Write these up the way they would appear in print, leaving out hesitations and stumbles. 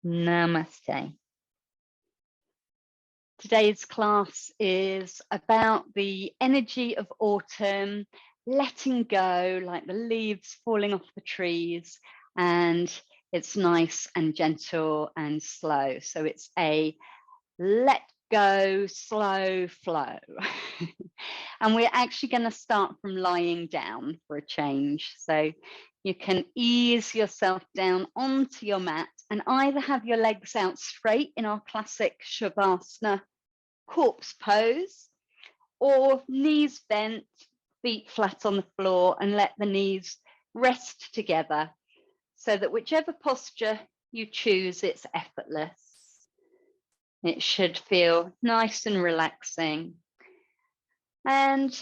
Namaste. Today's class is about the energy of autumn, letting go like the leaves falling off the trees, and it's nice and gentle and slow. So it's a let go, slow flow. And we're actually going to start from lying down for a change. So you can ease yourself down onto your mat and either have your legs out straight in our classic Shavasana corpse pose, or knees bent, feet flat on the floor, and let the knees rest together so that whichever posture you choose, it's effortless. It should feel nice and relaxing. And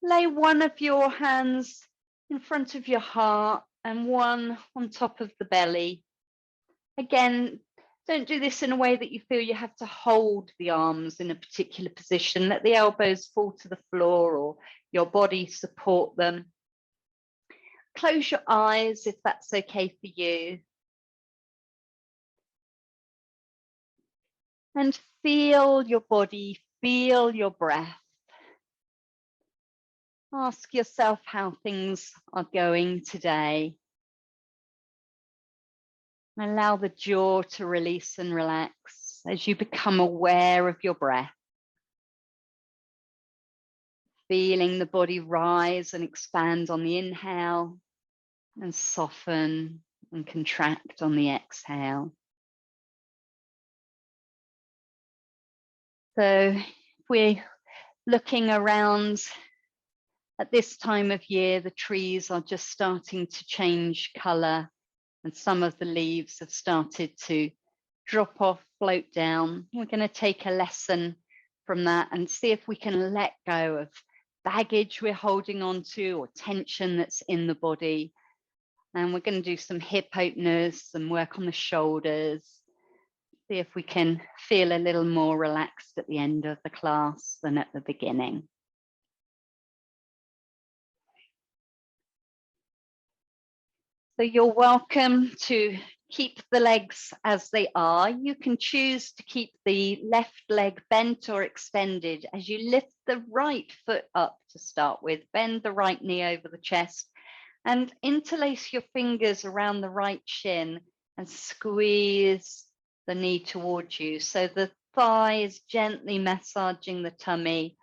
lay one of your hands in front of your heart and one on top of the belly. Again, don't do this in a way that you feel you have to hold the arms in a particular position. Let the elbows fall to the floor or your body support them. Close your eyes if that's okay for you. And feel your body, feel your breath. Ask yourself how things are going today. Allow the jaw to release and relax as you become aware of your breath. Feeling the body rise and expand on the inhale and soften and contract on the exhale. So if we're looking around at this time of year, the trees are just starting to change colour and some of the leaves have started to drop off, float down. We're going to take a lesson from that and see if we can let go of baggage we're holding on to or tension that's in the body. And we're going to do some hip openers, some work on the shoulders, see if we can feel a little more relaxed at the end of the class than at the beginning. So you're welcome to keep the legs as they are. You can choose to keep the left leg bent or extended as you lift the right foot up to start with. Bend the right knee over the chest and interlace your fingers around the right shin and squeeze the knee towards you. So the thigh is gently massaging the tummy,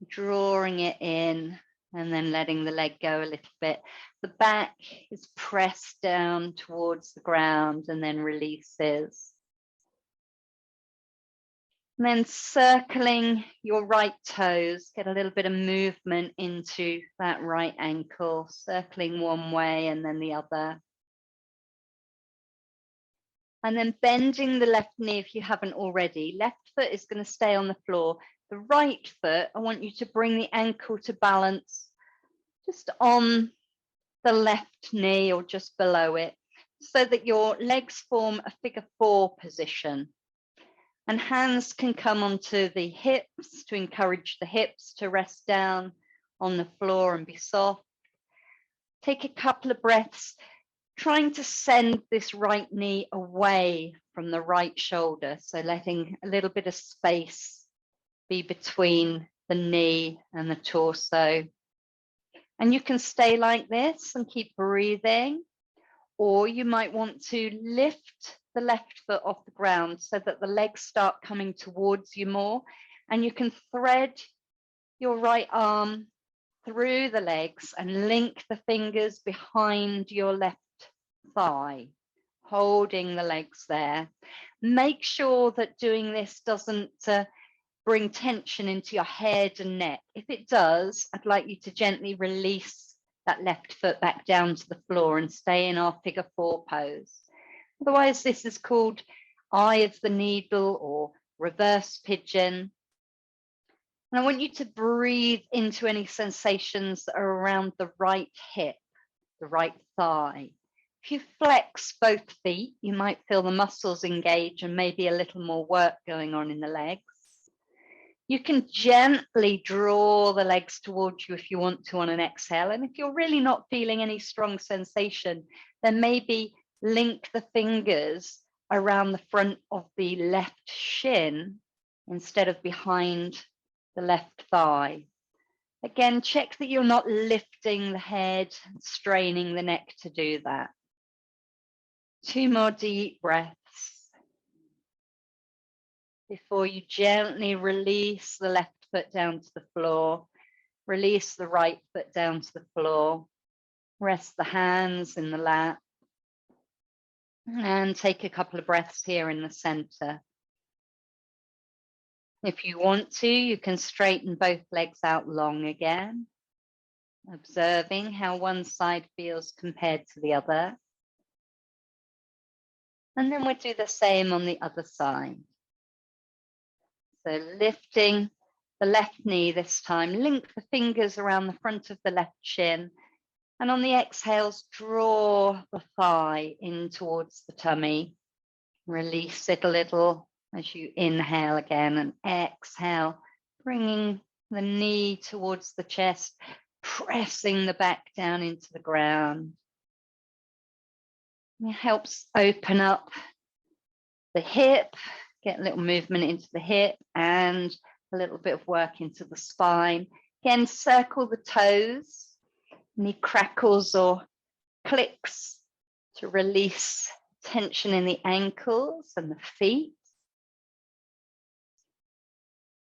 drawing it in, and then letting the leg go a little bit. The back is pressed down towards the ground and then releases. And then circling your right toes, get a little bit of movement into that right ankle, circling one way and then the other. And then bending the left knee if you haven't already. Left foot is going to stay on the floor. The right foot, I want you to bring the ankle to balance just on the left knee or just below it, so that your legs form a figure 4 position. And hands can come onto the hips to encourage the hips to rest down on the floor and be soft. Take a couple of breaths, trying to send this right knee away from the right shoulder. So letting a little bit of space be between the knee and the torso. And you can stay like this and keep breathing, or you might want to lift the left foot off the ground so that the legs start coming towards you more, and you can thread your right arm through the legs and link the fingers behind your left thigh, holding the legs there. Make sure that doing this doesn't bring tension into your head and neck. If it does, I'd like you to gently release that left foot back down to the floor and stay in our figure 4 pose. Otherwise, this is called eye of the needle or reverse pigeon. And I want you to breathe into any sensations that are around the right hip, the right thigh. If you flex both feet, you might feel the muscles engage and maybe a little more work going on in the legs. You can gently draw the legs towards you if you want to on an exhale. And if you're really not feeling any strong sensation, then maybe link the fingers around the front of the left shin instead of behind the left thigh. Again, check that you're not lifting the head, straining the neck to do that. 2 more deep breaths before you gently release the left foot down to the floor, release the right foot down to the floor, rest the hands in the lap, and take a couple of breaths here in the center. If you want to, you can straighten both legs out long again, observing how one side feels compared to the other. And then we'll do the same on the other side. So lifting the left knee this time, link the fingers around the front of the left shin. And on the exhales, draw the thigh in towards the tummy. Release it a little as you inhale again and exhale, bringing the knee towards the chest, pressing the back down into the ground. It helps open up the hip, get a little movement into the hip and a little bit of work into the spine. Again, circle the toes, any crackles or clicks to release tension in the ankles and the feet.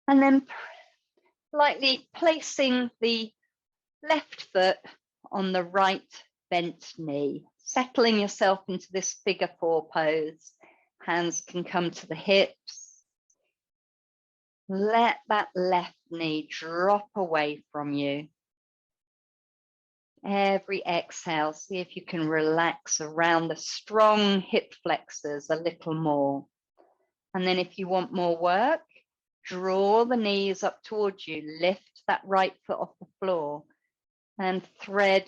And then lightly placing the left foot on the right bent knee, settling yourself into this figure 4 pose. Hands can come to the hips. Let that left knee drop away from you. Every exhale, see if you can relax around the strong hip flexors a little more. And then if you want more work, draw the knees up towards you, lift that right foot off the floor and thread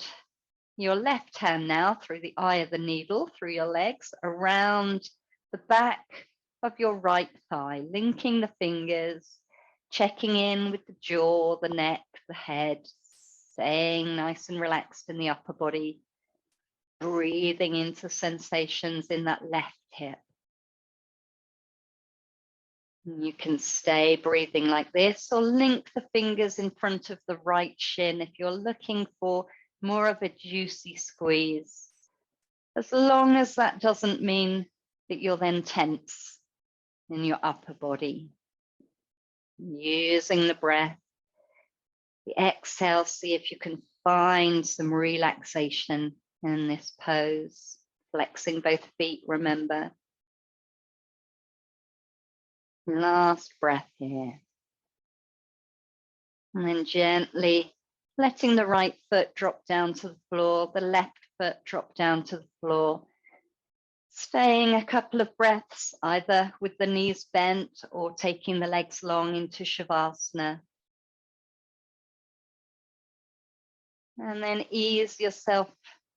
your left hand now through the eye of the needle, through your legs, around the back of your right thigh, linking the fingers, checking in with the jaw, the neck, the head, staying nice and relaxed in the upper body, breathing into sensations in that left hip. You can stay breathing like this or link the fingers in front of the right shin if you're looking for more of a juicy squeeze, as long as that doesn't mean that you're then tense in your upper body. Using the breath, the exhale, see if you can find some relaxation in this pose, flexing both feet, remember. Last breath here. And then gently letting the right foot drop down to the floor, the left foot drop down to the floor. Staying a couple of breaths, either with the knees bent or taking the legs long into Shavasana. And then ease yourself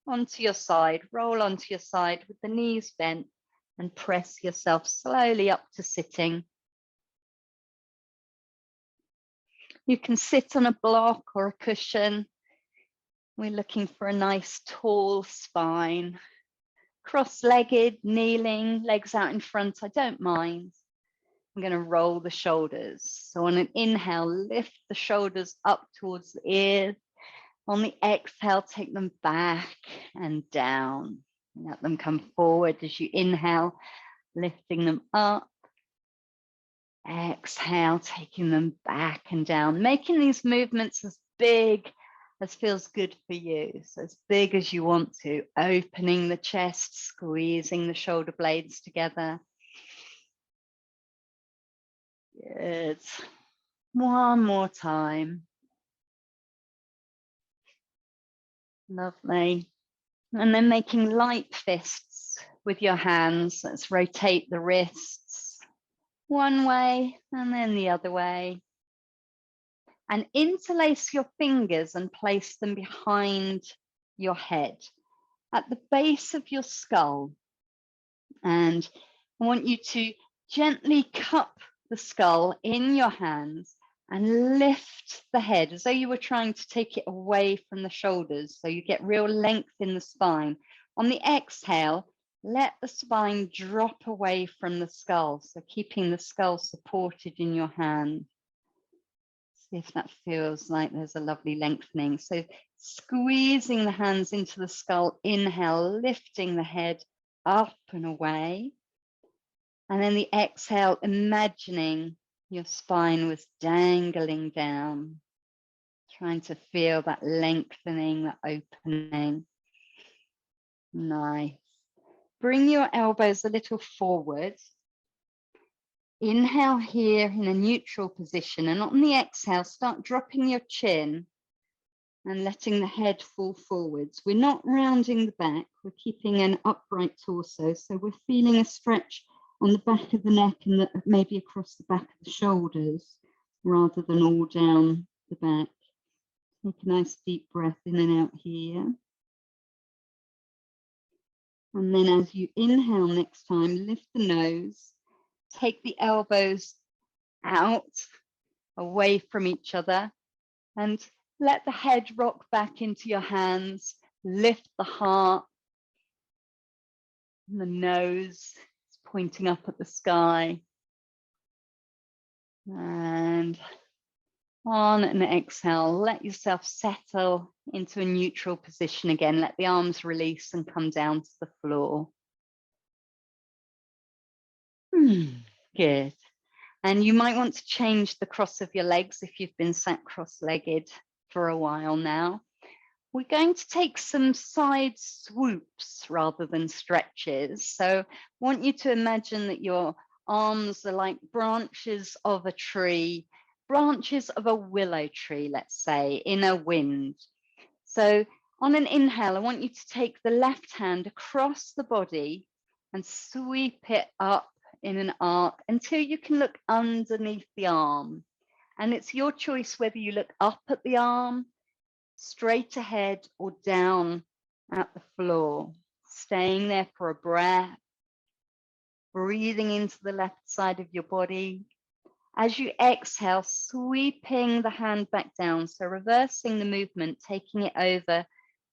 onto your side, roll onto your side with the knees bent and press yourself slowly up to sitting. You can sit on a block or a cushion. We're looking for a nice tall spine. Cross-legged, kneeling, legs out in front, I don't mind. I'm going to roll the shoulders. So on an inhale, lift the shoulders up towards the ears. On the exhale, take them back and down. Let them come forward as you inhale, lifting them up. Exhale, taking them back and down, making these movements as big as feels good for you. So as big as you want to, opening the chest, squeezing the shoulder blades together. Good. One more time. Lovely. And then making light fists with your hands. Let's rotate the wrists one way and then the other way. And interlace your fingers and place them behind your head at the base of your skull. And I want you to gently cup the skull in your hands and lift the head as though you were trying to take it away from the shoulders. So you get real length in the spine. On the exhale, let the spine drop away from the skull. So keeping the skull supported in your hand. See if that feels like there's a lovely lengthening. So squeezing the hands into the skull, inhale, lifting the head up and away. And then the exhale, imagining your spine was dangling down, trying to feel that lengthening, that opening. Nice. Bring your elbows a little forward. Inhale here in a neutral position, and on the exhale, start dropping your chin and letting the head fall forwards. We're not rounding the back, we're keeping an upright torso, so we're feeling a stretch on the back of the neck and maybe across the back of the shoulders, rather than all down the back. Take a nice deep breath in and out here. And then as you inhale next time, lift the nose, take the elbows out, away from each other, and let the head rock back into your hands, lift the heart, and the nose is pointing up at the sky. And on an exhale, let yourself settle into a neutral position again. Let the arms release and come down to the floor. Good. And you might want to change the cross of your legs if you've been sat cross-legged for a while now. We're going to take some side swoops rather than stretches. So I want you to imagine that your arms are like branches of a tree, branches of a willow tree, let's say, in a wind. So on an inhale, I want you to take the left hand across the body and sweep it up in an arc until you can look underneath the arm. And it's your choice whether you look up at the arm, straight ahead, or down at the floor. Staying there for a breath, breathing into the left side of your body. As you exhale, sweeping the hand back down, so reversing the movement, taking it over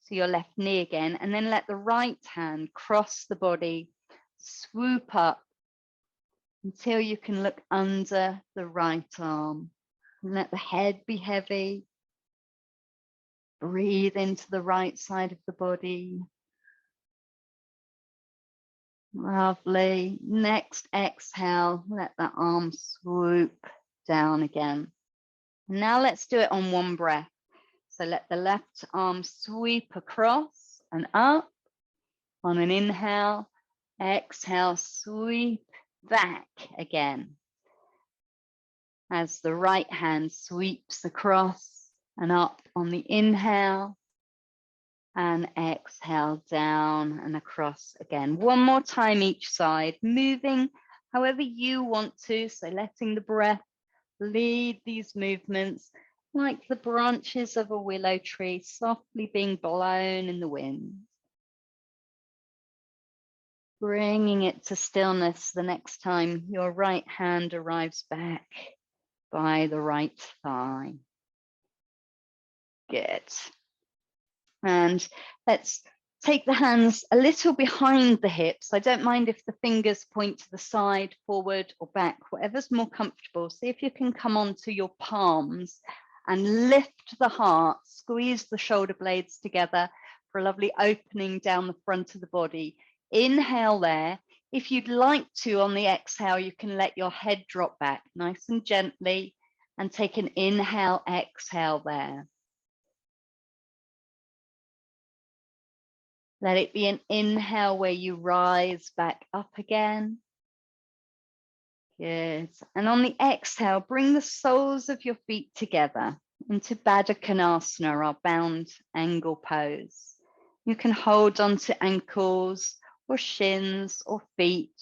to your left knee again, and then let the right hand cross the body, swoop up until you can look under the right arm. And let the head be heavy. Breathe into the right side of the body. Lovely. Next exhale, let that arm swoop down again. Now let's do it on one breath. So let the left arm sweep across and up. On an inhale, exhale, sweep back again. As the right hand sweeps across and up on the inhale, and exhale down and across again. One more time each side, moving however you want to. So letting the breath lead these movements like the branches of a willow tree softly being blown in the wind. Bringing it to stillness the next time your right hand arrives back by the right thigh. Good. And let's take the hands a little behind the hips. I don't mind if the fingers point to the side, forward or back, whatever's more comfortable. See if you can come onto your palms and lift the heart, squeeze the shoulder blades together for a lovely opening down the front of the body. Inhale there. If you'd like to, on the exhale, you can let your head drop back nice and gently and take an inhale, exhale there. Let it be an inhale where you rise back up again. Good. And on the exhale, bring the soles of your feet together into Baddha Konasana, our bound angle pose. You can hold onto ankles or shins or feet.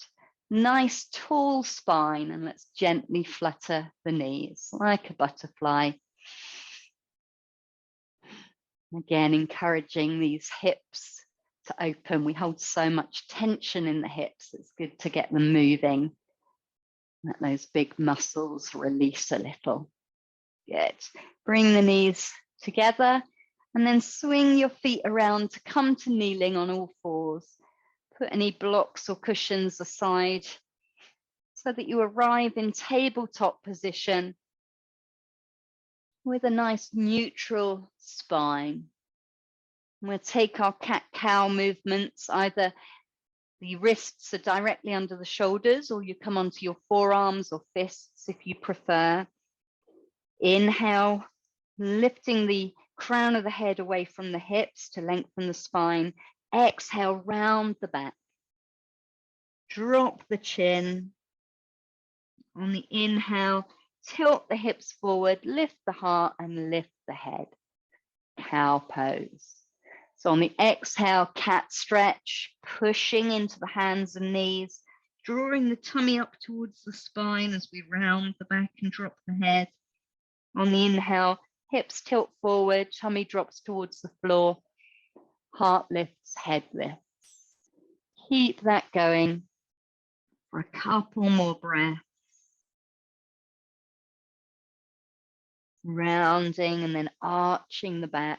Nice tall spine, and let's gently flutter the knees like a butterfly. Again, encouraging these hips to open. We hold so much tension in the hips. It's good to get them moving. Let those big muscles release a little. Good. Bring the knees together and then swing your feet around to come to kneeling on all fours. Put any blocks or cushions aside so that you arrive in tabletop position with a nice neutral spine. We'll take our cat-cow movements. Either the wrists are directly under the shoulders, or you come onto your forearms or fists if you prefer. Inhale, lifting the crown of the head away from the hips to lengthen the spine. Exhale, round the back. Drop the chin. On the inhale, tilt the hips forward, lift the heart and lift the head. Cow pose. So on the exhale, cat stretch, pushing into the hands and knees, drawing the tummy up towards the spine as we round the back and drop the head. On the inhale, hips tilt forward, tummy drops towards the floor, heart lifts, head lifts. Keep that going for a couple more breaths. Rounding and then arching the back.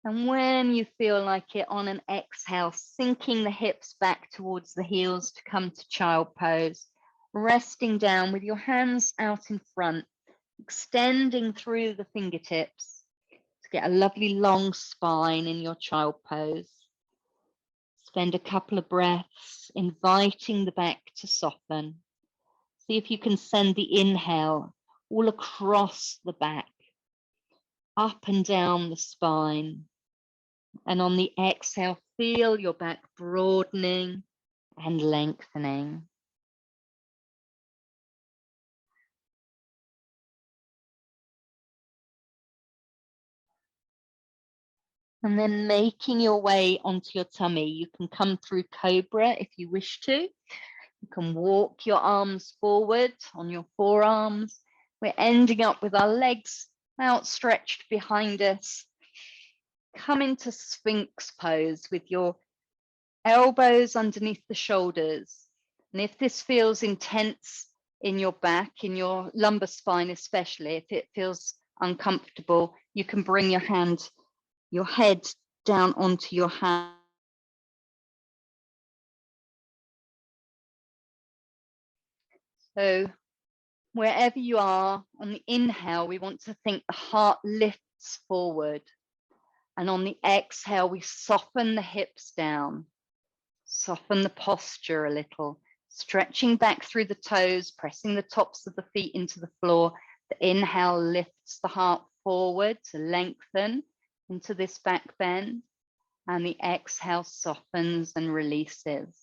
And when you feel like it, on an exhale, sinking the hips back towards the heels to come to child pose, resting down with your hands out in front, extending through the fingertips to get a lovely long spine in your child pose. Spend a couple of breaths inviting the back to soften. See if you can send the inhale all across the back, up and down the spine. And on the exhale, feel your back broadening and lengthening. And then making your way onto your tummy. You can come through cobra if you wish to. You can walk your arms forward on your forearms. We're ending up with our legs outstretched behind us. Come into Sphinx pose with your elbows underneath the shoulders. And if this feels intense in your back, in your lumbar spine especially, if it feels uncomfortable, you can bring your head down onto your hand. So wherever you are, on the inhale, we want to think the heart lifts forward. And on the exhale, we soften the hips down, soften the posture a little, stretching back through the toes, pressing the tops of the feet into the floor. The inhale lifts the heart forward to lengthen into this back bend, and the exhale softens and releases.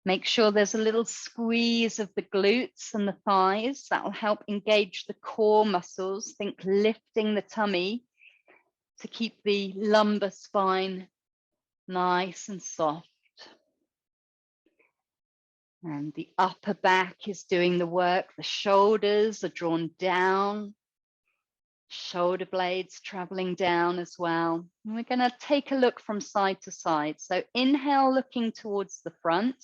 Make sure there's a little squeeze of the glutes and the thighs. That will help engage the core muscles. Think lifting the tummy to keep the lumbar spine nice and soft. And the upper back is doing the work. The shoulders are drawn down. Shoulder blades traveling down as well. And we're going to take a look from side to side. So inhale, looking towards the front.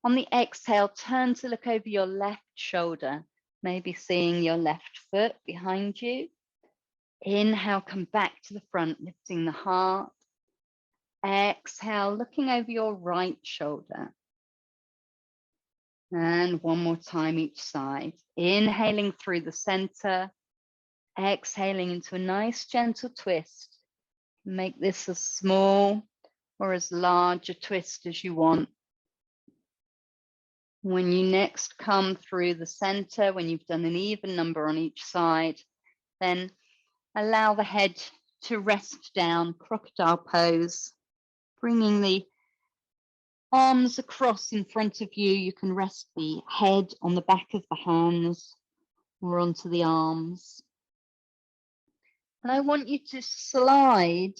On the exhale, turn to look over your left shoulder, maybe seeing your left foot behind you. Inhale, come back to the front, lifting the heart. Exhale, looking over your right shoulder. And one more time each side. Inhaling through the center. Exhaling into a nice gentle twist. Make this as small or as large a twist as you want. When you next come through the center, when you've done an even number on each side, then allow the head to rest down, crocodile pose, bringing the arms across in front of you. You can rest the head on the back of the hands or onto the arms. And I want you to slide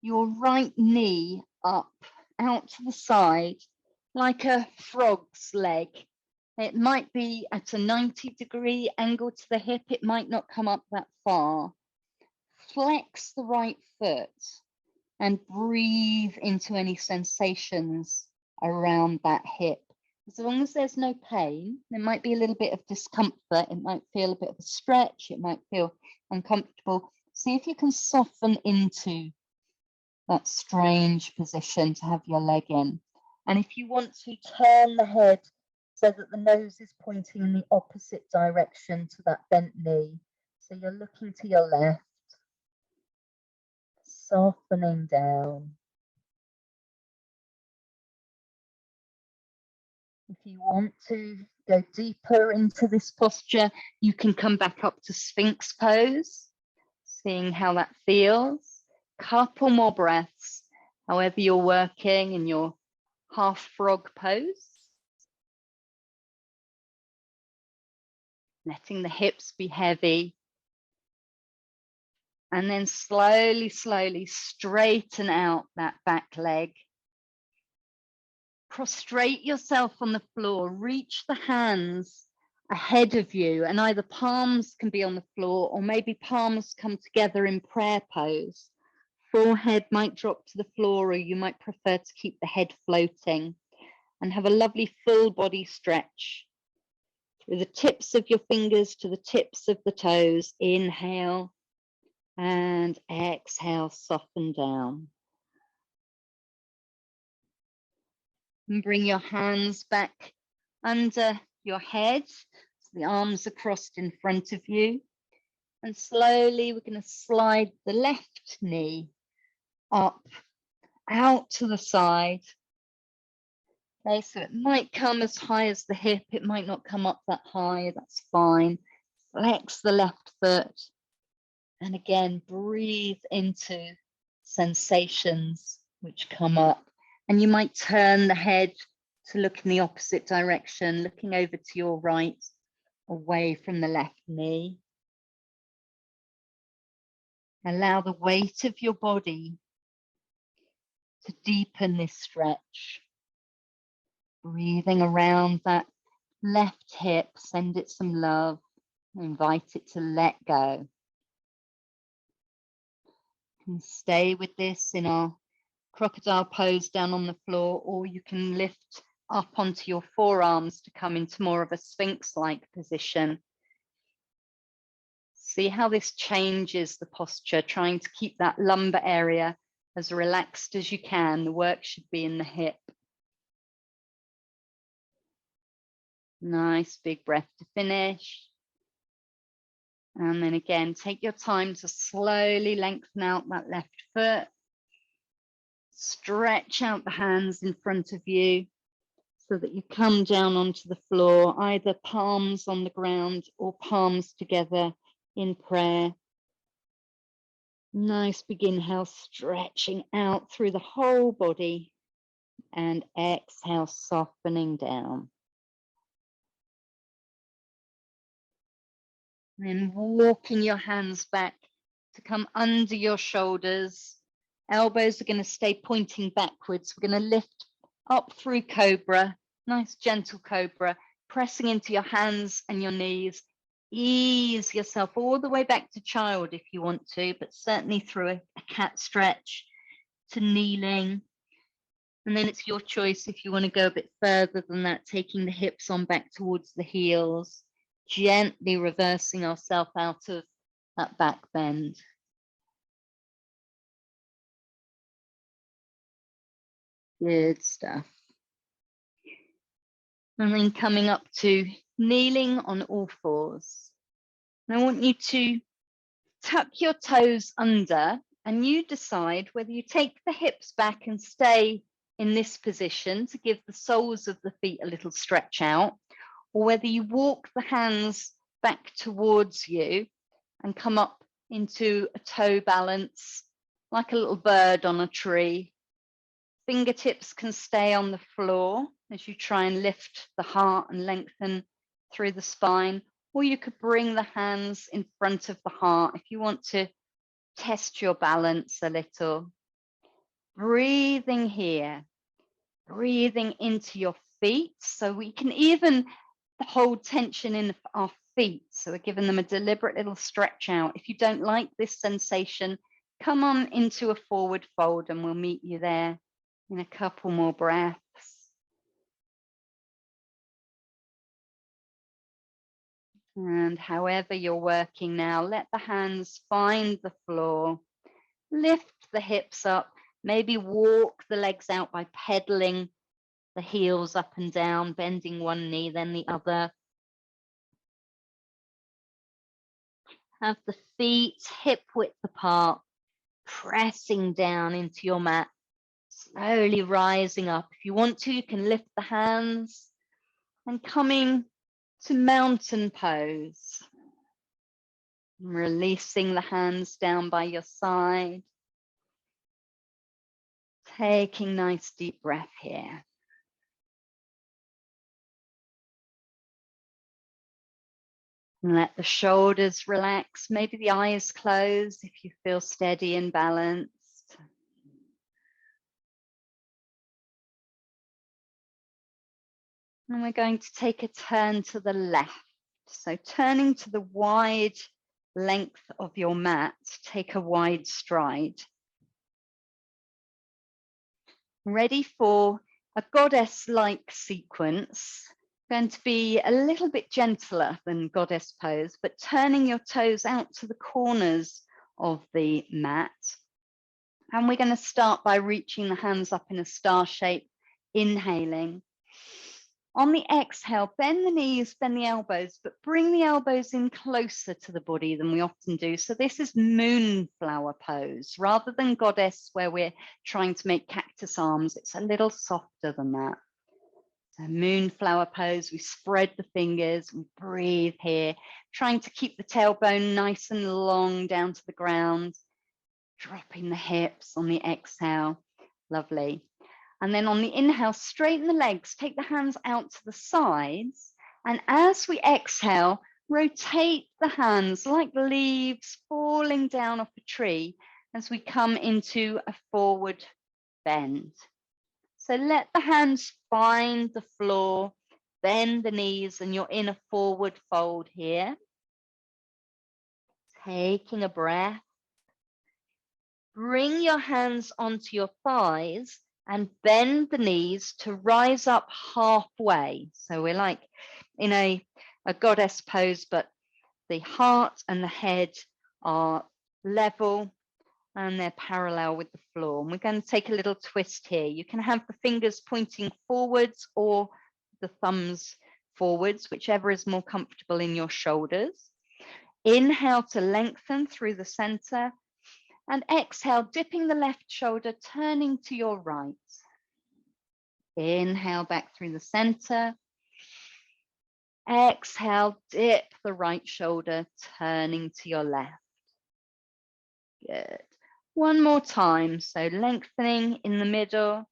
your right knee up, out to the side, like a frog's leg. It might be at a 90-degree angle to the hip. It might not come up that far. Flex the right foot and breathe into any sensations around that hip. As long as there's no pain, there might be a little bit of discomfort. It might feel a bit of a stretch. It might feel uncomfortable. See if you can soften into that strange position to have your leg in. And if you want to turn the head so that the nose is pointing in the opposite direction to that bent knee, so you're looking to your left, softening down. If you want to go deeper into this posture, you can come back up to Sphinx pose, seeing how that feels. Couple more breaths, however you're working in your half frog pose. Letting the hips be heavy. And then slowly, slowly straighten out that back leg. Prostrate yourself on the floor, reach the hands ahead of you, and either palms can be on the floor or maybe palms come together in prayer pose. Forehead might drop to the floor, or you might prefer to keep the head floating, and have a lovely full body stretch. Through the tips of your fingers to the tips of the toes, inhale and exhale, soften down. And bring your hands back under your head, so the arms are crossed in front of you. And slowly we're going to slide the left knee up, out to the side. Okay, so it might come as high as the hip, it might not come up that high, that's fine. Flex the left foot. And again, breathe into sensations which come up. And you might turn the head to look in the opposite direction, looking over to your right, away from the left knee. Allow the weight of your body to deepen this stretch. Breathing around that left hip, send it some love, invite it to let go. And stay with this in our crocodile pose down on the floor, or you can lift up onto your forearms to come into more of a sphinx-like position. See how this changes the posture, trying to keep that lumbar area as relaxed as you can. The work should be in the hip. Nice big breath to finish. And then again, take your time to slowly lengthen out that left foot. Stretch out the hands in front of you so that you come down onto the floor, either palms on the ground or palms together in prayer. Nice big inhale, stretching out through the whole body, and exhale, softening down. Then walking your hands back to come under your shoulders. Elbows are going to stay pointing backwards. We're going to lift up through cobra, nice gentle cobra, pressing into your hands and your knees. Ease yourself all the way back to child if you want to, but certainly through a cat stretch to kneeling. And then it's your choice if you want to go a bit further than that, taking the hips on back towards the heels, gently reversing ourselves out of that back bend. Good stuff. And then coming up to kneeling on all fours. And I want you to tuck your toes under, and you decide whether you take the hips back and stay in this position to give the soles of the feet a little stretch out, or whether you walk the hands back towards you and come up into a toe balance, like a little bird on a tree. Fingertips can stay on the floor as you try and lift the heart and lengthen through the spine, or you could bring the hands in front of the heart if you want to test your balance a little. Breathing here, breathing into your feet, so we can even hold tension in our feet, so we're giving them a deliberate little stretch out. If you don't like this sensation, come on into a forward fold and we'll meet you there in a couple more breaths. And however you're working now, let the hands find the floor. Lift the hips up Maybe walk the legs out by pedaling the heels up and down, bending one knee, then the other. Have the feet hip width apart, pressing down into your mat, slowly rising up. If you want to, you can lift the hands and coming to mountain pose. Releasing the hands down by your side. Taking nice deep breath here. And let the shoulders relax, maybe the eyes close if you feel steady and balanced. And we're going to take a turn to the left. So turning to the wide length of your mat, take a wide stride. Ready for a goddess-like sequence. Going to be a little bit gentler than goddess pose, but turning your toes out to the corners of the mat. And we're going to start by reaching the hands up in a star shape, inhaling. On the exhale, bend the knees, bend the elbows, but bring the elbows in closer to the body than we often do. So this is moonflower pose, rather than goddess where we're trying to make cactus arms. It's a little softer than that. So moonflower pose, we spread the fingers, we breathe here, trying to keep the tailbone nice and long down to the ground, dropping the hips on the exhale. Lovely. And then on the inhale, straighten the legs, take the hands out to the sides. And as we exhale, rotate the hands like leaves falling down off a tree as we come into a forward bend. So let the hands find the floor, bend the knees, and you're in a forward fold here. Taking a breath. Bring your hands onto your thighs and bend the knees to rise up halfway. So we're like in a goddess pose, but the heart and the head are level and they're parallel with the floor. And we're going to take a little twist here. You can have the fingers pointing forwards or the thumbs forwards, whichever is more comfortable in your shoulders. Inhale to lengthen through the center. And exhale, dipping the left shoulder, turning to your right. Inhale back through the center. Exhale, dip the right shoulder, turning to your left. Good. One more time. So lengthening in the middle,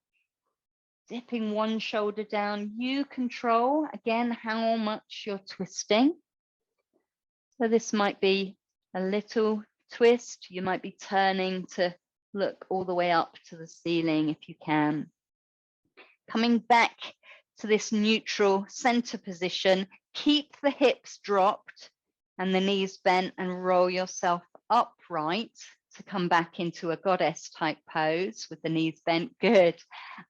dipping one shoulder down. You control, again, how much you're twisting. So this might be a little twist. You might be turning to look all the way up to the ceiling if you can. Coming back to this neutral center position, keep the hips dropped and the knees bent and roll yourself upright to come back into a goddess type pose with the knees bent. Good.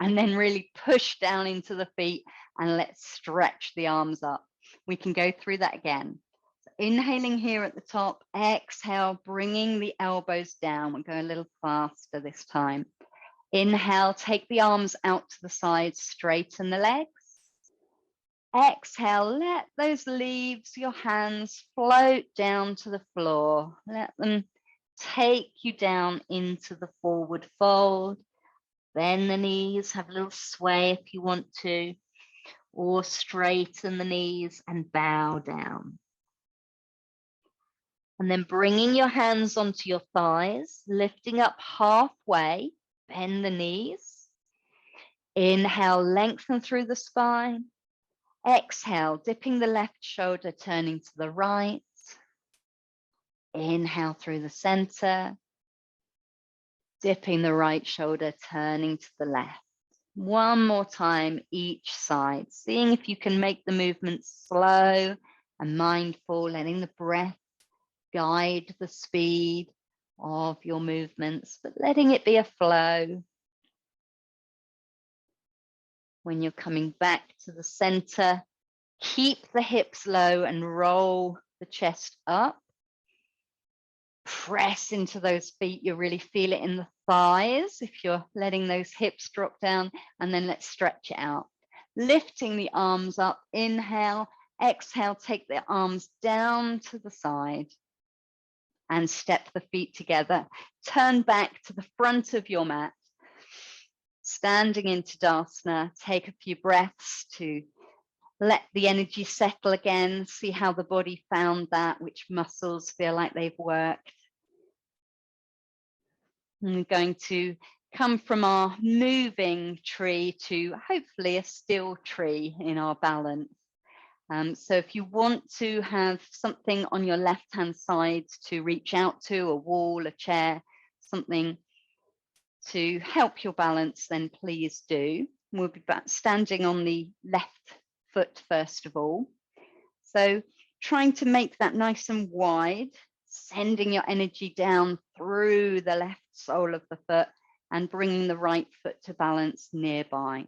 And then really push down into the feet and let's stretch the arms up. We can go through that again. Inhaling here at the top, exhale, bringing the elbows down. We'll go a little faster this time. Inhale, take the arms out to the side, straighten the legs. Exhale, let those leaves, your hands float down to the floor. Let them take you down into the forward fold. Bend the knees, have a little sway if you want to, or straighten the knees and bow down. And then bringing your hands onto your thighs, lifting up halfway, bend the knees. Inhale, lengthen through the spine. Exhale, dipping the left shoulder, turning to the right. Inhale through the center. Dipping the right shoulder, turning to the left. One more time each side, seeing if you can make the movement slow and mindful, letting the breath guide the speed of your movements, but letting it be a flow. When you're coming back to the center, keep the hips low and roll the chest up. press into those feet. You really feel it in the thighs if you're letting those hips drop down, and then let's stretch it out. Lifting the arms up, inhale, exhale, take the arms down to the side and step the feet together. Turn back to the front of your mat. Standing in Tadasana, take a few breaths to let the energy settle again. See how the body found that, which muscles feel like they've worked. I'm going to come from our moving tree to hopefully a still tree in our balance. So if you want to have something on your left-hand side to reach out to, a wall, a chair, something to help your balance, then please do. We'll be back standing on the left foot first of all. So trying to make that nice and wide, sending your energy down through the left sole of the foot and bringing the right foot to balance nearby.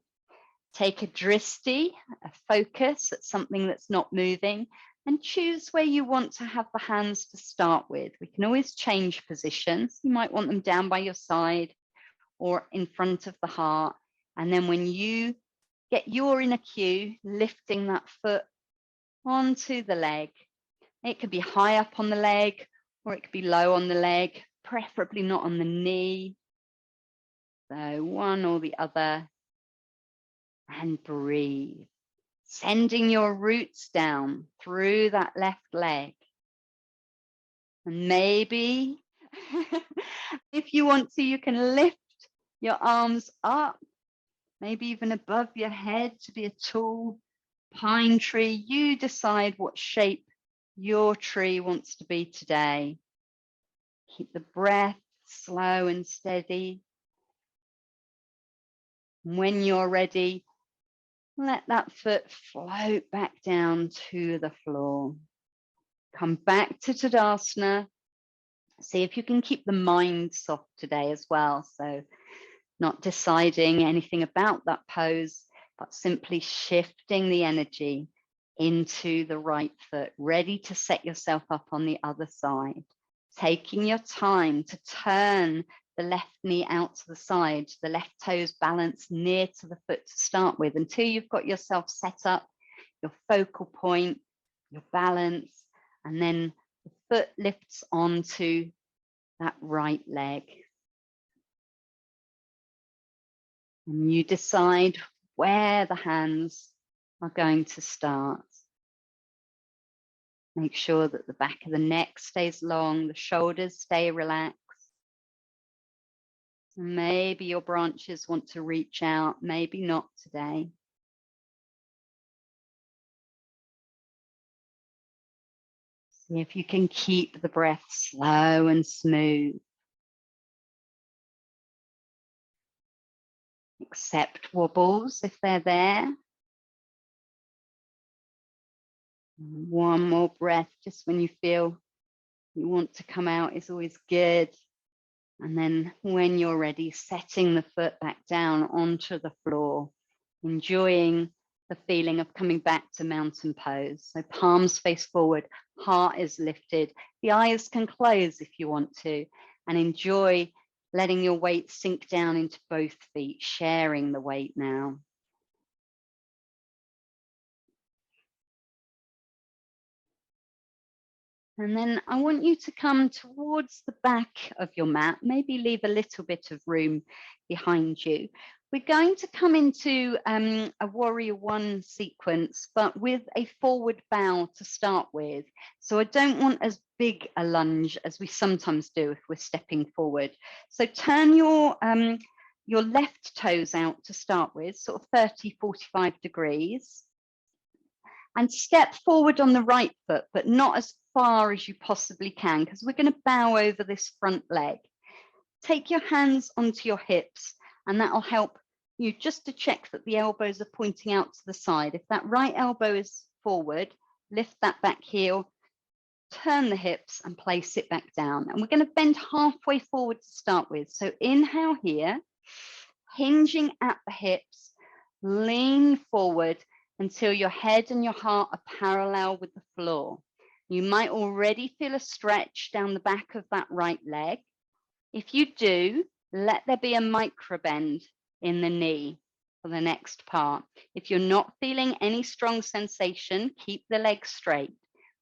Take a dristi, a focus at something that's not moving, and choose where you want to have the hands to start with. We can always change positions. You might want them down by your side or in front of the heart. And then when you get your inner cue, lifting that foot onto the leg. It could be high up on the leg or it could be low on the leg, preferably not on the knee. So one or the other. And breathe, sending your roots down through that left leg. And maybe if you want to, you can lift your arms up, maybe even above your head to be a tall pine tree. You decide what shape your tree wants to be today. Keep the breath slow and steady. When you're ready, let that foot float back down to the floor. Come back to Tadasana. See if you can keep the mind soft today as well. So not deciding anything about that pose, but simply shifting the energy into the right foot, ready to set yourself up on the other side. Taking your time to turn the left knee out to the side, the left toes balanced near to the foot to start with, until you've got yourself set up, your focal point, your balance, and then the foot lifts onto that right leg. And you decide where the hands are going to start. Make sure that the back of the neck stays long, the shoulders stay relaxed. Maybe your branches want to reach out, maybe not today. See if you can keep the breath slow and smooth. Accept wobbles if they're there. One more breath, just when you feel you want to come out is always good. And then when you're ready, setting the foot back down onto the floor, enjoying the feeling of coming back to mountain pose. So palms face forward, heart is lifted. The eyes can close if you want to, and enjoy letting your weight sink down into both feet, sharing the weight now. And then I want you to come towards the back of your mat, maybe leave a little bit of room behind you. We're going to come into a warrior one sequence, but with a forward bow to start with. So I don't want as big a lunge as we sometimes do if we're stepping forward. So turn your left toes out to start with, sort of 30, 45 degrees. And step forward on the right foot, but not as far as you possibly can, because we're going to bow over this front leg. Take your hands onto your hips, and that will help you just to check that the elbows are pointing out to the side. If that right elbow is forward, lift that back heel, turn the hips and place it back down. And we're going to bend halfway forward to start with. So inhale here, hinging at the hips, lean forward until your head and your heart are parallel with the floor. You might already feel a stretch down the back of that right leg. If you do, let there be a micro bend in the knee for the next part. If you're not feeling any strong sensation, keep the leg straight.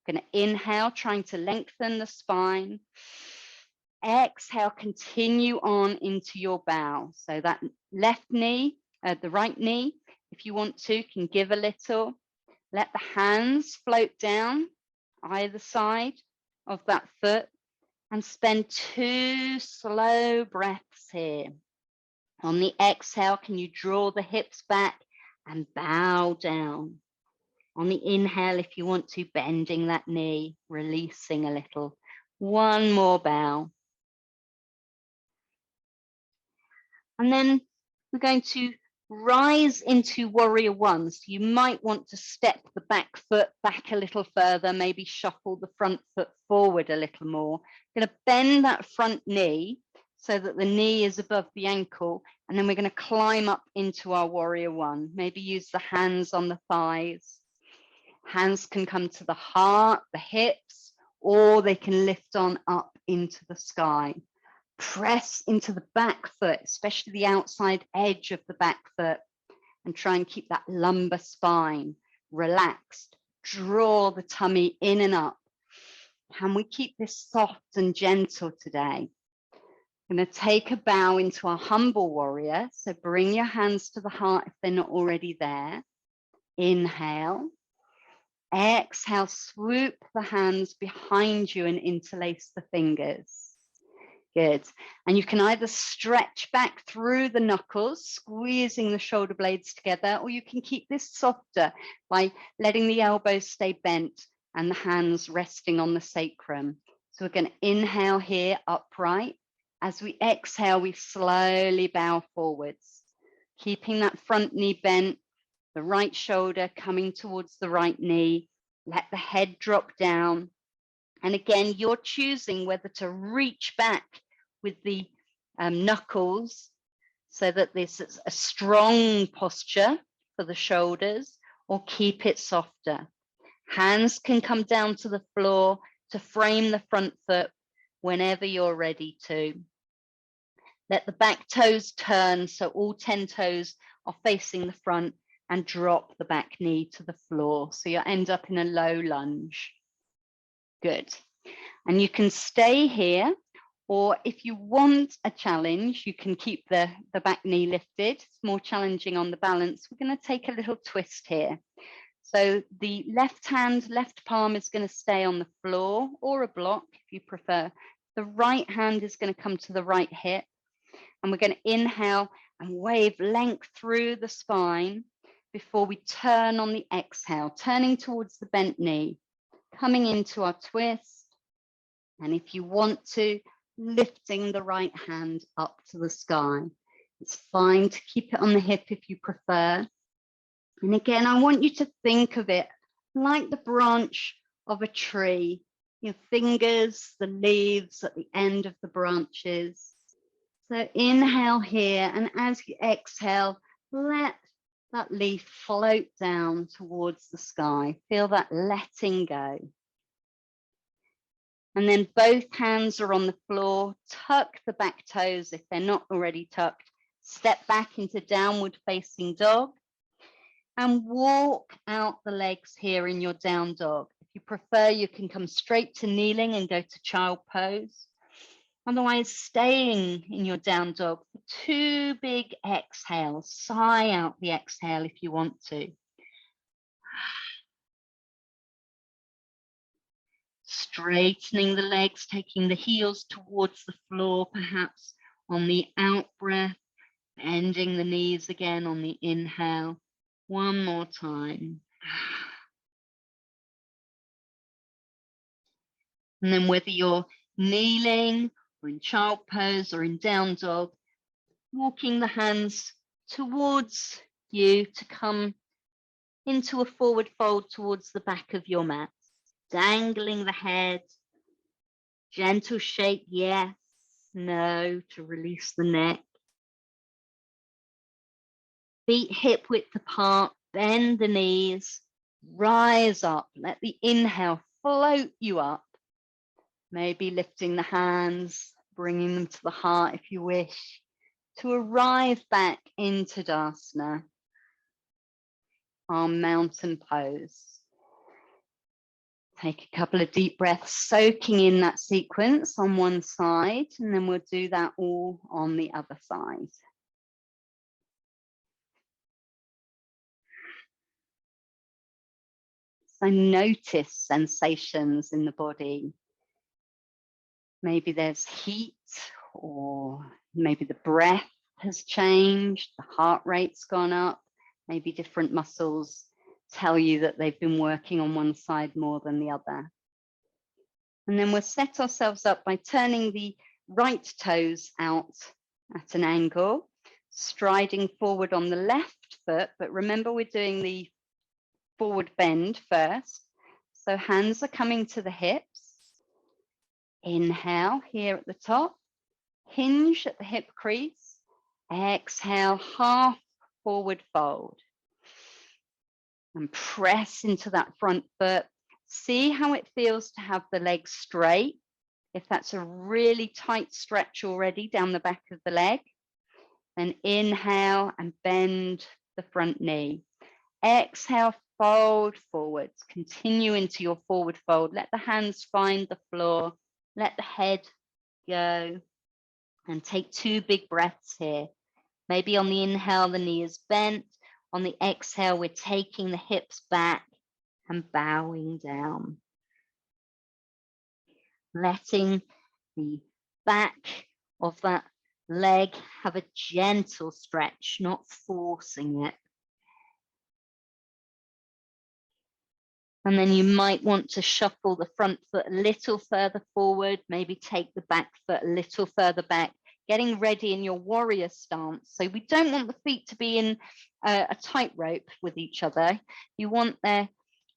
I'm going to inhale, trying to lengthen the spine. Exhale, continue on into your bow. So that left knee, the right knee, if you want to, can give a little. Let the hands float down either side of that foot and spend 2 slow breaths here. On the exhale, can you draw the hips back and bow down? On the inhale, if you want to, bending that knee, releasing a little. One more bow. And then we're going to rise into warrior one. So you might want to step the back foot back a little further, maybe shuffle the front foot forward a little more. Going to bend that front knee so that the knee is above the ankle. And then we're going to climb up into our warrior one. Maybe use the hands on the thighs. Hands can come to the heart, the hips, or they can lift on up into the sky. Press into the back foot, especially the outside edge of the back foot, and try and keep that lumbar spine relaxed. Draw the tummy in and up. Can we keep this soft and gentle today? I'm going to take a bow into our humble warrior. So bring your hands to the heart if they're not already there. Inhale. Exhale, swoop the hands behind you and interlace the fingers. Good. And you can either stretch back through the knuckles, squeezing the shoulder blades together, or you can keep this softer by letting the elbows stay bent and the hands resting on the sacrum. So we're going to inhale here, upright. As we exhale, we slowly bow forwards, keeping that front knee bent, the right shoulder coming towards the right knee. Let the head drop down. And again, you're choosing whether to reach back with the knuckles so that this is a strong posture for the shoulders, or keep it softer. Hands can come down to the floor to frame the front foot whenever you're ready to. Let the back toes turn so all 10 toes are facing the front, and drop the back knee to the floor. So you end up in a low lunge. Good. And you can stay here, or if you want a challenge, you can keep the back knee lifted. It's more challenging on the balance. We're going to take a little twist here. So the left hand, left palm is going to stay on the floor, or a block if you prefer. The right hand is going to come to the right hip. And we're going to inhale and wave length through the spine before we turn on the exhale, turning towards the bent knee, coming into our twist. And if you want to, lifting the right hand up to the sky. It's fine to keep it on the hip if you prefer. And again, I want you to think of it like the branch of a tree, your fingers, the leaves at the end of the branches. So inhale here, and as you exhale, let that leaf float down towards the sky. Feel that letting go. And then both hands are on the floor. Tuck the back toes if they're not already tucked. Step back into downward facing dog. And walk out the legs here in your down dog. If you prefer, you can come straight to kneeling and go to child pose. Otherwise, staying in your down dog for 2 big exhales. Sigh out the exhale if you want to. Straightening the legs, taking the heels towards the floor, perhaps on the out breath, bending the knees again on the inhale. One more time. And then whether you're kneeling or in child pose or in down dog, walking the hands towards you to come into a forward fold towards the back of your mat. Dangling the head, gentle shake, yes, no, to release the neck. Feet hip width apart, bend the knees, rise up. Let the inhale float you up, maybe lifting the hands, bringing them to the heart if you wish, to arrive back into Tadasana, our mountain pose. Take a couple of deep breaths, soaking in that sequence on one side, and then we'll do that all on the other side. So notice sensations in the body. Maybe there's heat, or maybe the breath has changed, the heart rate's gone up, maybe different muscles tell you that they've been working on one side more than the other. And then we'll set ourselves up by turning the right toes out at an angle, striding forward on the left foot, but remember we're doing the forward bend first. So hands are coming to the hips. Inhale here at the top, hinge at the hip crease. Exhale, half forward fold. And press into that front foot. See how it feels to have the leg straight. If that's a really tight stretch already down the back of the leg, then inhale and bend the front knee. Exhale, fold forwards. Continue into your forward fold. Let the hands find the floor. Let the head go. And take 2 big breaths here. Maybe on the inhale, the knee is bent. On the exhale, we're taking the hips back and bowing down. Letting the back of that leg have a gentle stretch, not forcing it. And then you might want to shuffle the front foot a little further forward, maybe take the back foot a little further back, getting ready in your warrior stance. So we don't want the feet to be in a tightrope with each other. You want there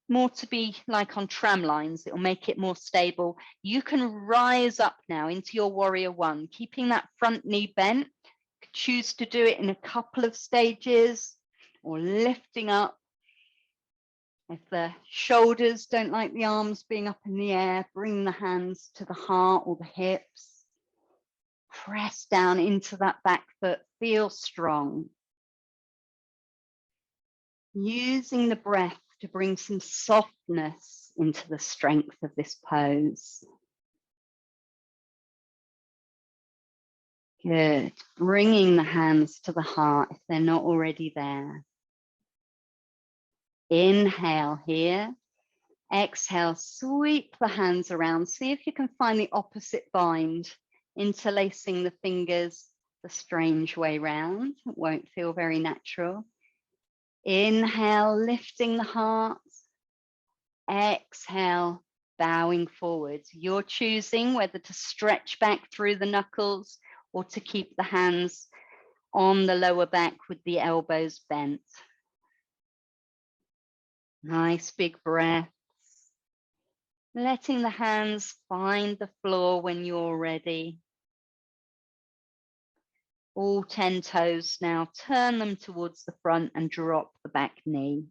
more to be like on tram lines. It will make it more stable. You can rise up now into your warrior one, keeping that front knee bent. Choose to do it in a couple of stages or lifting up. If the shoulders don't like the arms being up in the air, bring the hands to the heart or the hips. Press down into that back foot, feel strong. Using the breath to bring some softness into the strength of this pose. Good. Bringing the hands to the heart if they're not already there. Inhale here. Exhale, sweep the hands around. See if you can find the opposite bind, interlacing the fingers the strange way round. It won't feel very natural. Inhale, lifting the heart. Exhale, bowing forwards. You're choosing whether to stretch back through the knuckles or to keep the hands on the lower back with the elbows bent. Nice big breaths. Letting the hands find the floor when you're ready. All 10 toes now, turn them towards the front and drop the back knee.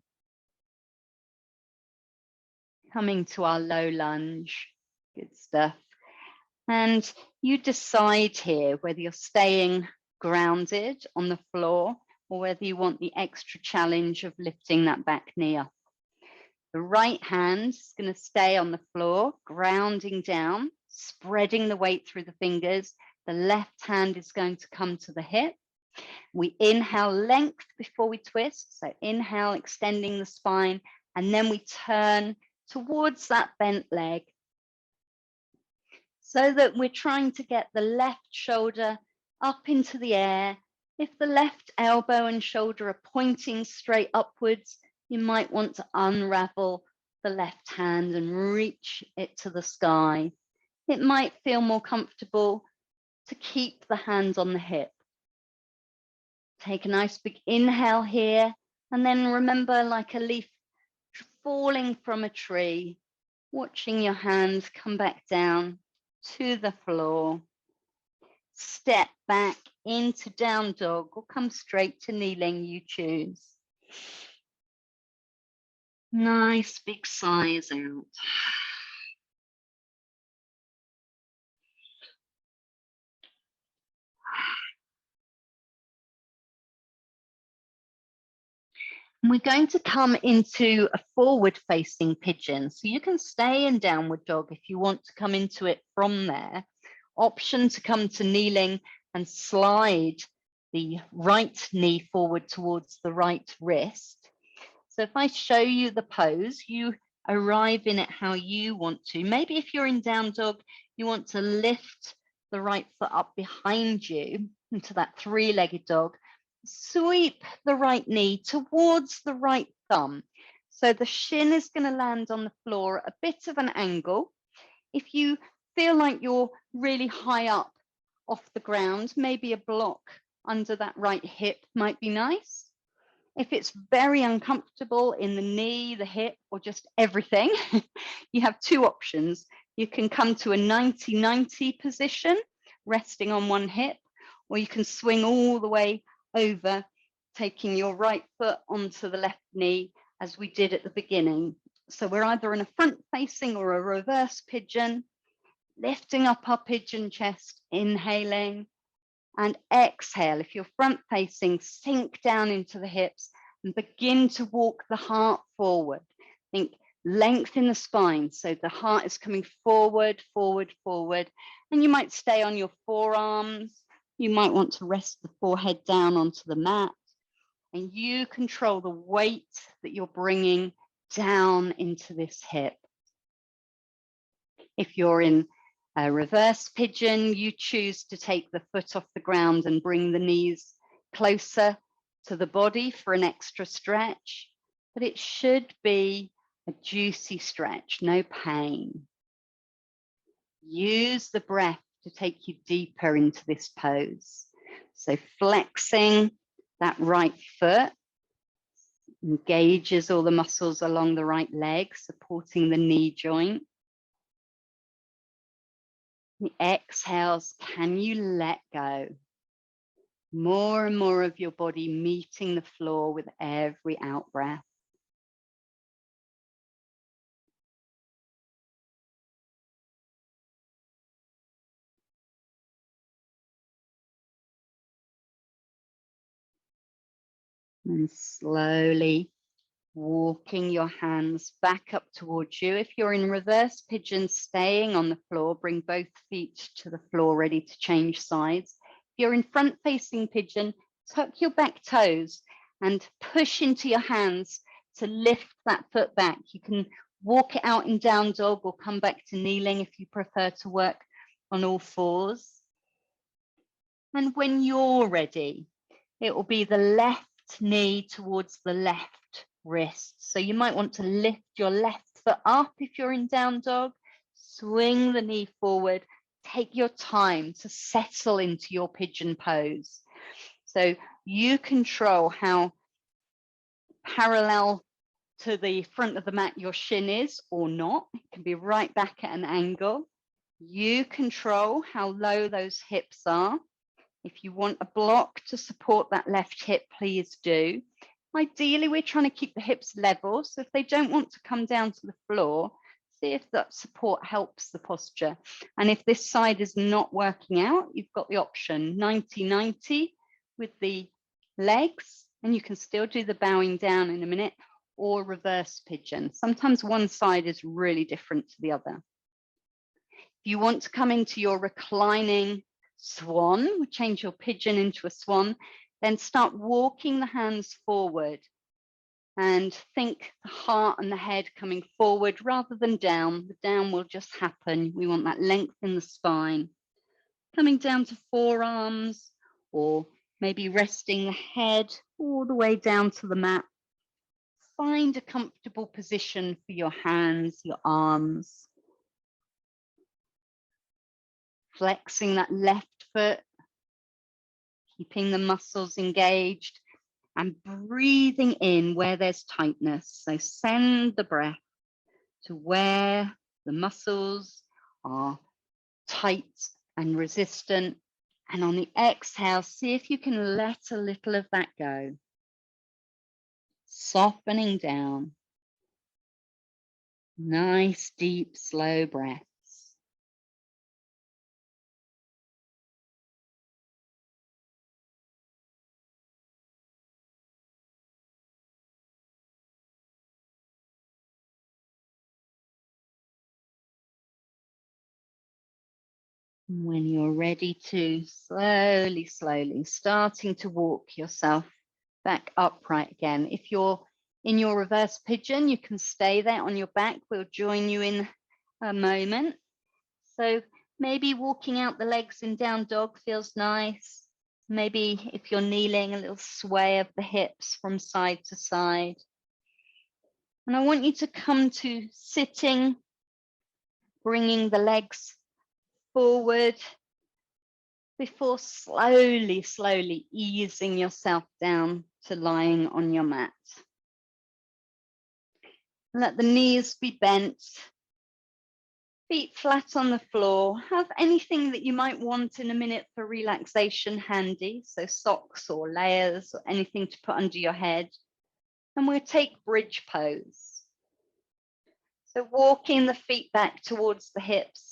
Coming to our low lunge, good stuff. And you decide here whether you're staying grounded on the floor or whether you want the extra challenge of lifting that back knee up. The right hand is going to stay on the floor, grounding down, spreading the weight through the fingers. The left hand is going to come to the hip. We inhale length before we twist. So inhale, extending the spine, and then we turn towards that bent leg so that we're trying to get the left shoulder up into the air. If the left elbow and shoulder are pointing straight upwards, you might want to unravel the left hand and reach it to the sky. It might feel more comfortable to keep the hands on the hip. Take a nice big inhale here, and then remember, like a leaf falling from a tree, watching your hands come back down to the floor. Step back into down dog or come straight to kneeling, you choose. Nice big sighs out. We're going to come into a forward facing pigeon. So you can stay in downward dog if you want to come into it from there. Option to come to kneeling and slide the right knee forward towards the right wrist. So if I show you the pose, you arrive in it how you want to. Maybe if you're in down dog, you want to lift the right foot up behind you into that three-legged dog. Sweep the right knee towards the right thumb. So the shin is going to land on the floor at a bit of an angle. If you feel like you're really high up off the ground, maybe a block under that right hip might be nice. If it's very uncomfortable in the knee, the hip, or just everything, you have two options. You can come to a 90-90 position, resting on one hip, or you can swing all the way over, taking your right foot onto the left knee, as we did at the beginning. So we're either in a front facing or a reverse pigeon, lifting up our pigeon chest, inhaling, and exhale. If you're front facing, sink down into the hips and begin to walk the heart forward. Think length in the spine. So the heart is coming forward, forward, forward. And you might stay on your forearms. You might want to rest the forehead down onto the mat. And you control the weight that you're bringing down into this hip. If you're in a reverse pigeon, you choose to take the foot off the ground and bring the knees closer to the body for an extra stretch, but it should be a juicy stretch, no pain. Use the breath to take you deeper into this pose. So flexing that right foot engages all the muscles along the right leg, supporting the knee joint. The exhales, can you let go? More and more of your body meeting the floor with every out breath. And slowly walking your hands back up towards you. If you're in reverse pigeon, staying on the floor, bring both feet to the floor, ready to change sides. If you're in front facing pigeon, tuck your back toes and push into your hands to lift that foot back. You can walk it out in down dog or come back to kneeling if you prefer to work on all fours. And when you're ready, it will be the left knee towards the left wrist. So you might want to lift your left foot up if you're in down dog, swing the knee forward, take your time to settle into your pigeon pose. So you control how parallel to the front of the mat your shin is or not. It can be right back at an angle. You control how low those hips are. If you want a block to support that left hip, please do. Ideally, we're trying to keep the hips level. So if they don't want to come down to the floor, see if that support helps the posture. And if this side is not working out, you've got the option 90-90 with the legs, and you can still do the bowing down in a minute, or reverse pigeon. Sometimes one side is really different to the other. If you want to come into your reclining swan, change your pigeon into a swan, then start walking the hands forward and think the heart and the head coming forward rather than down. The down will just happen. We want that length in the spine. Coming down to forearms, or maybe resting the head all the way down to the mat. Find a comfortable position for your hands, your arms. Flexing that left foot, keeping the muscles engaged, and breathing in where there's tightness. So send the breath to where the muscles are tight and resistant. And on the exhale, see if you can let a little of that go. Softening down. Nice, deep, slow breath. When you're ready to, slowly, slowly starting to walk yourself back upright again. If you're in your reverse pigeon, you can stay there on your back. We'll join you in a moment. So maybe walking out the legs in down dog feels nice. Maybe if you're kneeling, a little sway of the hips from side to side. And I want you to come to sitting, bringing the legs forward before slowly, slowly easing yourself down to lying on your mat. Let the knees be bent, feet flat on the floor. Have anything that you might want in a minute for relaxation handy, so socks or layers or anything to put under your head. And we'll take bridge pose. So walking the feet back towards the hips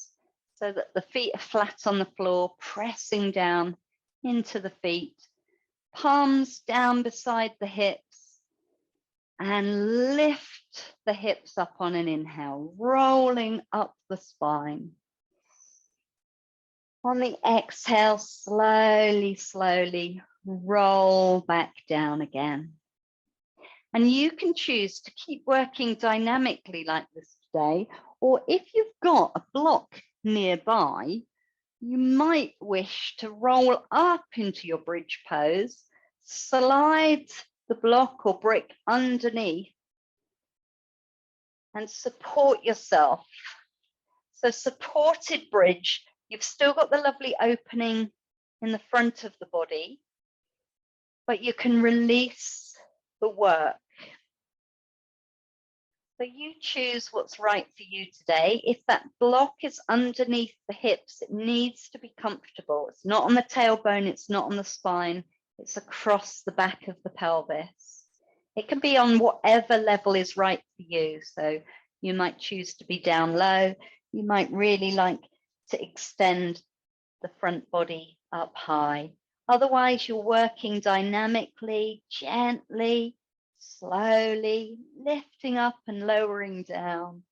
so that the feet are flat on the floor, pressing down into the feet, palms down beside the hips, and lift the hips up on an inhale, rolling up the spine. On the exhale, slowly, slowly roll back down again. And you can choose to keep working dynamically like this today, or if you've got a block nearby, you might wish to roll up into your bridge pose, slide the block or brick underneath, and support yourself. So supported bridge, you've still got the lovely opening in the front of the body, but you can release the work. So you choose what's right for you today. If that block is underneath the hips, it needs to be comfortable. It's not on the tailbone, it's not on the spine, it's across the back of the pelvis. It can be on whatever level is right for you. So you might choose to be down low. You might really like to extend the front body up high. Otherwise, you're working dynamically, gently, slowly, lifting up and lowering down.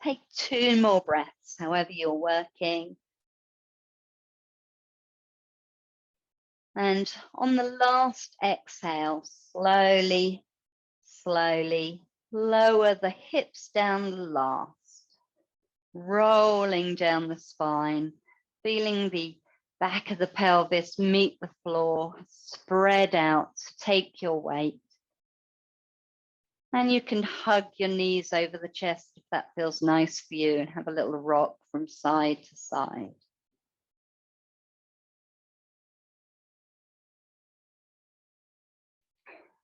Take 2 more breaths, however you're working. And on the last exhale, slowly, slowly lower the hips down the last, rolling down the spine, feeling the back of the pelvis meet the floor, spread out to take your weight. And you can hug your knees over the chest if that feels nice for you, and have a little rock from side to side.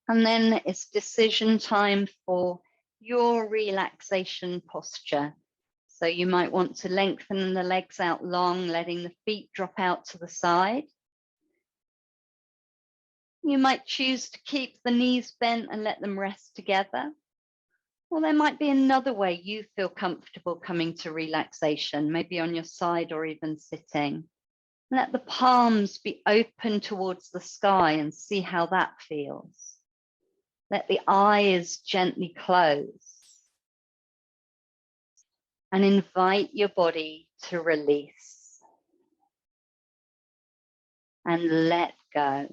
And then it's decision time for your relaxation posture. So you might want to lengthen the legs out long, letting the feet drop out to the side. You might choose to keep the knees bent and let them rest together. Or there might be another way you feel comfortable coming to relaxation, maybe on your side or even sitting. Let the palms be open towards the sky and see how that feels. Let the eyes gently close. And invite your body to release and let go.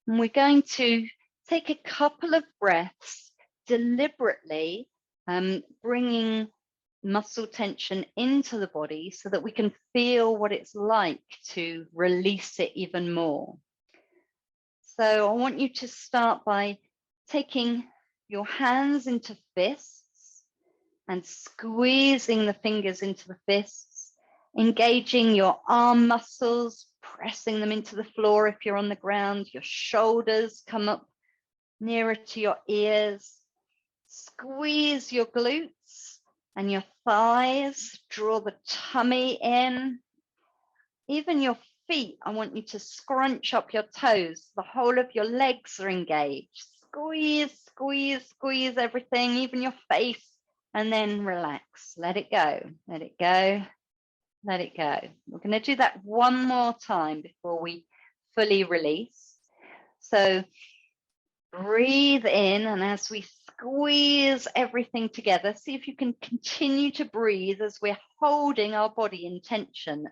And we're going to take a couple of breaths deliberately, bringing muscle tension into the body so that we can feel what it's like to release it even more. So I want you to start by taking your hands into fists and squeezing the fingers into the fists, engaging your arm muscles, pressing them into the floor if you're on the ground. Your shoulders come up nearer to your ears. Squeeze your glutes and your thighs, draw the tummy in. Even your feet, I want you to scrunch up your toes. The whole of your legs are engaged. Squeeze, squeeze, squeeze everything, even your face, and then relax. Let it go, let it go, let it go. We're going to do that one more time before we fully release. So Breathe in, and as we squeeze everything together, see if you can continue to breathe as we're holding our body in tension,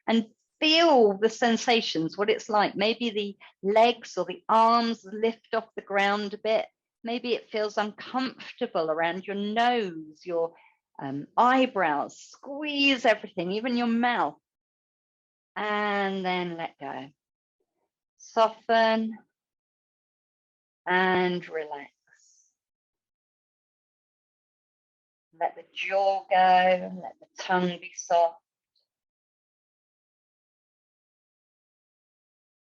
and feel the sensations, what it's like. Maybe the legs or the arms lift off the ground a bit. Maybe it feels uncomfortable around your nose, your eyebrows. Squeeze everything, even your mouth, and then let go. Soften and relax. Let the jaw go, let the tongue be soft.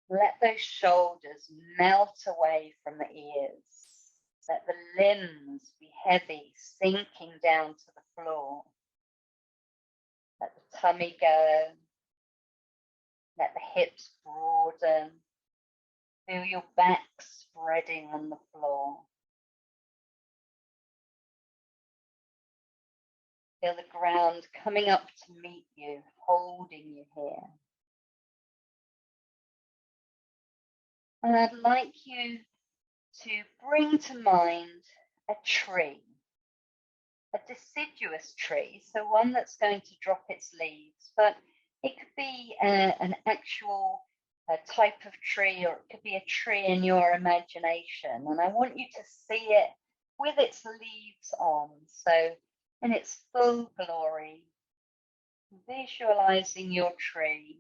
Let those shoulders melt away from the ears. Let the limbs be heavy, sinking down to the floor. Let the tummy go. Let the hips broaden. Feel your back spreading on the floor. Feel the ground coming up to meet you, holding you here. And I'd like you to bring to mind a tree, a deciduous tree, so one that's going to drop its leaves, but it could be an actual type of tree, or it could be a tree in your imagination. And I want you to see it with its leaves on, so in its full glory, visualizing your tree.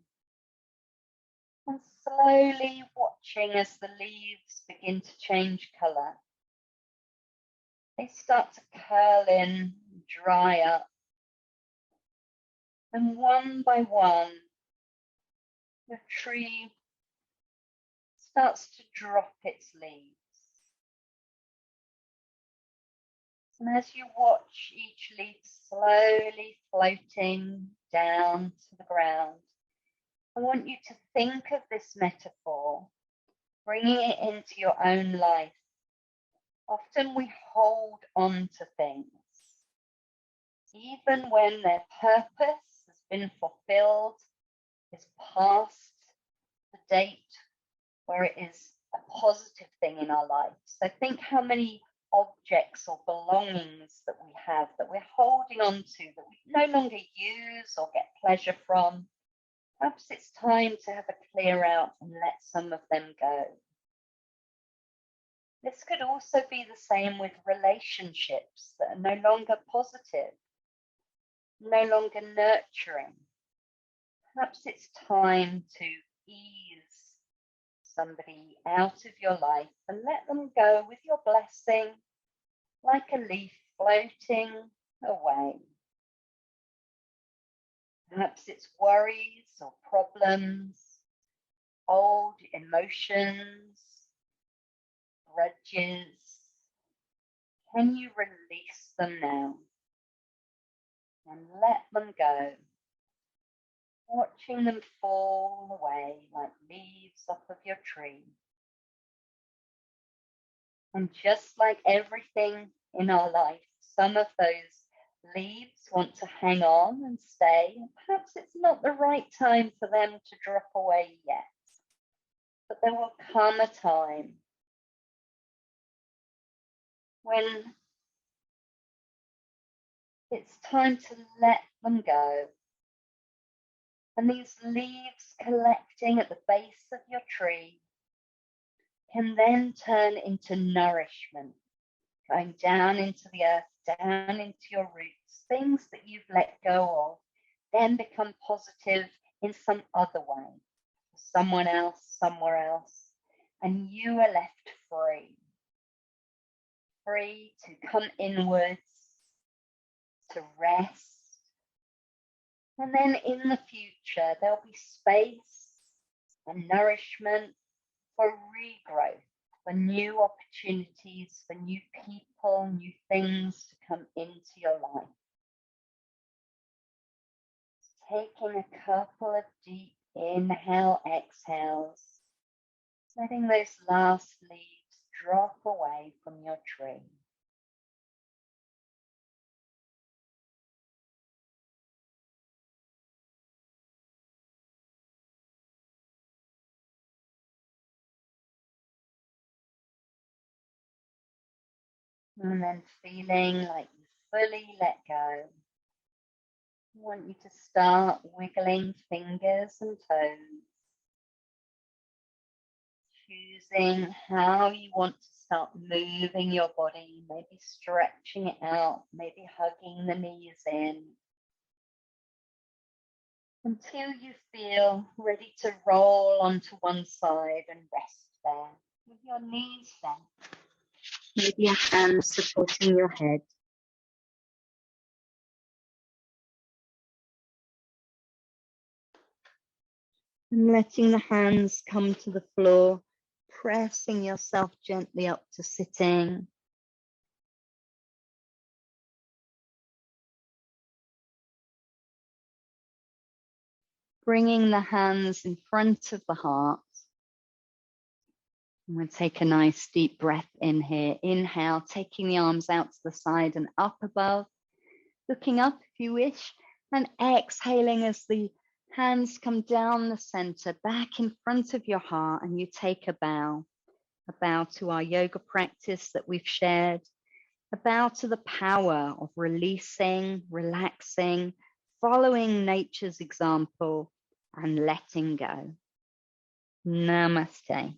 And slowly watching as the leaves begin to change colour. They start to curl in, dry up. And one by one, the tree starts to drop its leaves. And as you watch each leaf slowly floating down to the ground, I want you to think of this metaphor, bringing it into your own life. Often we hold on to things, even when their purpose has been fulfilled, is past the date where it is a positive thing in our life. So think how many objects or belongings that we have that we're holding on to that we no longer use or get pleasure from. Perhaps it's time to have a clear out and let some of them go. This could also be the same with relationships that are no longer positive, no longer nurturing. Perhaps it's time to ease somebody out of your life and let them go with your blessing, like a leaf floating away. Perhaps it's worries or problems, old emotions, grudges. Can you release them now and let them go? Watching them fall away like leaves off of your tree. And just like everything in our life, some of those leaves want to hang on and stay. And perhaps it's not the right time for them to drop away yet. But there will come a time when it's time to let them go. And these leaves collecting at the base of your tree can then turn into nourishment, going down into the earth, down into your roots. Things that you've let go of then become positive in some other way, someone else, somewhere else, and you are left free. Free to come inwards, to rest. And then in the future, there'll be space and nourishment for regrowth, for new opportunities, for new people, new things to come into your life. Taking a couple of deep inhale, exhales, letting those last leaves drop away from your tree. And then feeling like you fully let go. I want you to start wiggling fingers and toes, choosing how you want to start moving your body, maybe stretching it out, maybe hugging the knees in, until you feel ready to roll onto one side and rest there with your knees bent, with your hands supporting your head. And letting the hands come to the floor, pressing yourself gently up to sitting. Bringing the hands in front of the heart. And we'll take a nice deep breath in here. Inhale, taking the arms out to the side and up above, looking up if you wish, and exhaling as the hands come down the center, back in front of your heart, and you take a bow to our yoga practice that we've shared, a bow to the power of releasing, relaxing, following nature's example, and letting go. Namaste.